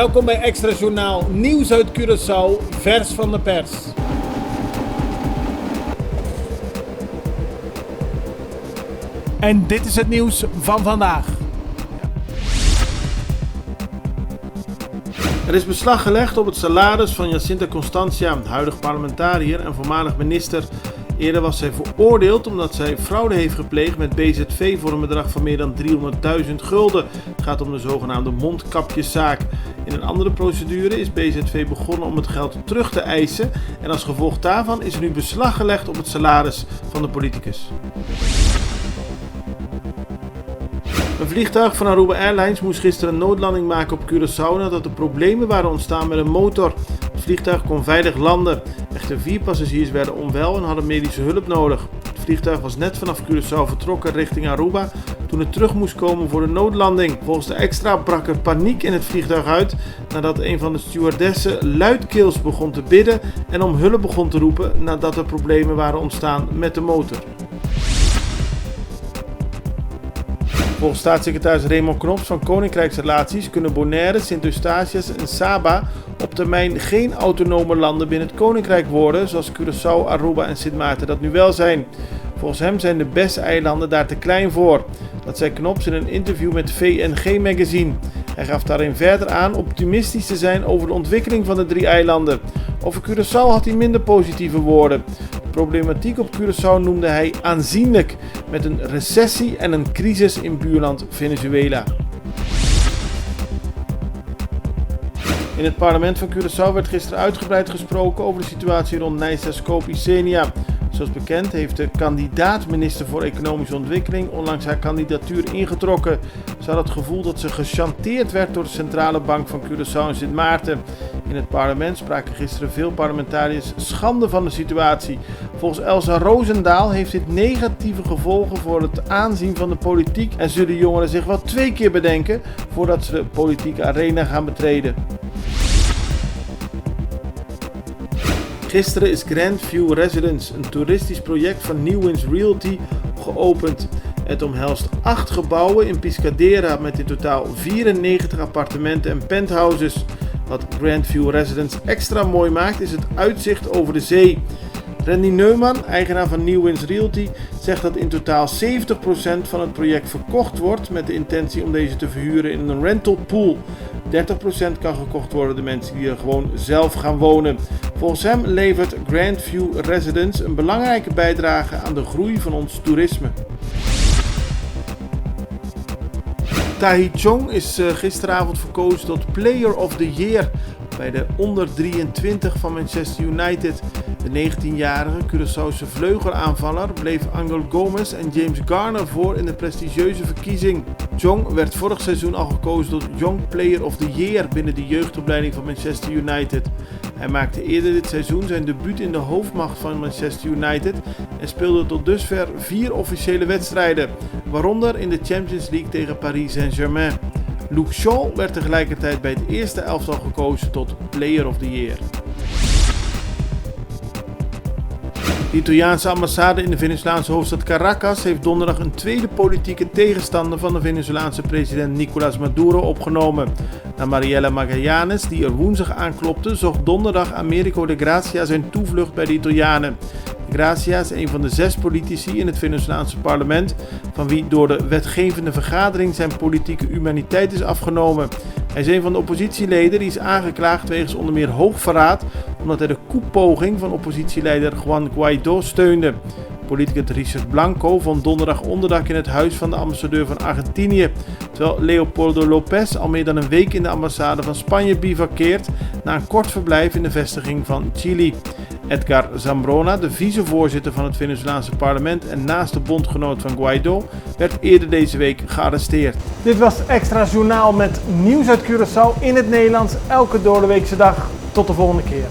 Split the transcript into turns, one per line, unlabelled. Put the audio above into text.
Welkom bij Extra Journaal, nieuws uit Curaçao, vers van de pers. En dit is het nieuws van vandaag. Er is beslag gelegd op het salaris van Jacinta Constantia, huidig parlementariër en voormalig minister. Eerder was zij veroordeeld omdat zij fraude heeft gepleegd met BZV voor een bedrag van meer dan 300.000 gulden. Het gaat om de zogenaamde mondkapjeszaak. In een andere procedure is BZV begonnen om het geld terug te eisen en als gevolg daarvan is er nu beslag gelegd op het salaris van de politicus. Een vliegtuig van Aruba Airlines moest gisteren een noodlanding maken op Curaçao nadat er problemen waren ontstaan met een motor. Het vliegtuig kon veilig landen. Echter 4 passagiers werden onwel en hadden medische hulp nodig. Het vliegtuig was net vanaf Curaçao vertrokken richting Aruba toen het terug moest komen voor de noodlanding. Volgens de Extra brak er paniek in het vliegtuig uit nadat een van de stewardessen luidkeels begon te bidden en om hulp begon te roepen nadat er problemen waren ontstaan met de motor. Volgens staatssecretaris Raymond Knops van Koninkrijksrelaties kunnen Bonaire, Sint-Eustatius en Saba op termijn geen autonome landen binnen het Koninkrijk worden, zoals Curaçao, Aruba en Sint Maarten dat nu wel zijn. Volgens hem zijn de BES-eilanden daar te klein voor. Dat zei Knops in een interview met VNG Magazine. Hij gaf daarin verder aan optimistisch te zijn over de ontwikkeling van de 3 eilanden. Over Curaçao had hij minder positieve woorden. De problematiek op Curaçao noemde hij aanzienlijk, met een recessie en een crisis in buurland Venezuela. In het parlement van Curaçao werd gisteren uitgebreid gesproken over de situatie rond Nysa Scopi Senia. Zoals bekend heeft de kandidaat-minister voor Economische Ontwikkeling onlangs haar kandidatuur ingetrokken. Ze had het gevoel dat ze gechanteerd werd door de Centrale Bank van Curaçao en Sint Maarten. In het parlement spraken gisteren veel parlementariërs schande van de situatie. Volgens Elsa Roosendaal heeft dit negatieve gevolgen voor het aanzien van de politiek en zullen jongeren zich wel 2 keer bedenken voordat ze de politieke arena gaan betreden. Gisteren is Grandview Residence, een toeristisch project van New Winds Realty, geopend. Het omhelst 8 gebouwen in Piscadera met in totaal 94 appartementen en penthouses. Wat Grandview Residence extra mooi maakt is het uitzicht over de zee. Randy Neumann, eigenaar van New Winds Realty, zegt dat in totaal 70% van het project verkocht wordt met de intentie om deze te verhuren in een rental pool. 30% kan gekocht worden door mensen die er gewoon zelf gaan wonen. Volgens hem levert Grandview Residence een belangrijke bijdrage aan de groei van ons toerisme. Tahi Chong is gisteravond verkozen tot Player of the Year bij de onder 23 van Manchester United. De 19-jarige Curaçaose vleugelaanvaller bleef Angel Gomez en James Garner voor in de prestigieuze verkiezing. Chong werd vorig seizoen al gekozen tot Young Player of the Year binnen de jeugdopleiding van Manchester United. Hij maakte eerder dit seizoen zijn debuut in de hoofdmacht van Manchester United en speelde tot dusver 4 officiële wedstrijden, waaronder in de Champions League tegen Paris Saint-Germain. Luke Shaw werd tegelijkertijd bij het eerste elftal gekozen tot Player of the Year. De Italiaanse ambassade in de Venezolaanse hoofdstad Caracas heeft donderdag een tweede politieke tegenstander van de Venezolaanse president Nicolás Maduro opgenomen. Na Mariela Magallanes, die er woensdag aanklopte, zocht donderdag Americo de Gracia zijn toevlucht bij de Italianen. De Gracia is een van de 6 politici in het Venezolaanse parlement, van wie door de wetgevende vergadering zijn politieke humaniteit is afgenomen. Hij is een van de oppositieleden die is aangeklaagd wegens onder meer hoogverraad, omdat hij de koepoging van oppositieleider Juan Guaidó steunde. Politicus Richard Blanco vond donderdag onderdak in het huis van de ambassadeur van Argentinië, terwijl Leopoldo López al meer dan een week in de ambassade van Spanje bivakkeert na een kort verblijf in de vestiging van Chili. Edgar Zambrona, de vicevoorzitter van het Venezolaanse parlement en naaste bondgenoot van Guaidó, werd eerder deze week gearresteerd. Dit was Extra Journaal met nieuws uit Curaçao in het Nederlands, elke doordeweekse dag. Tot de volgende keer.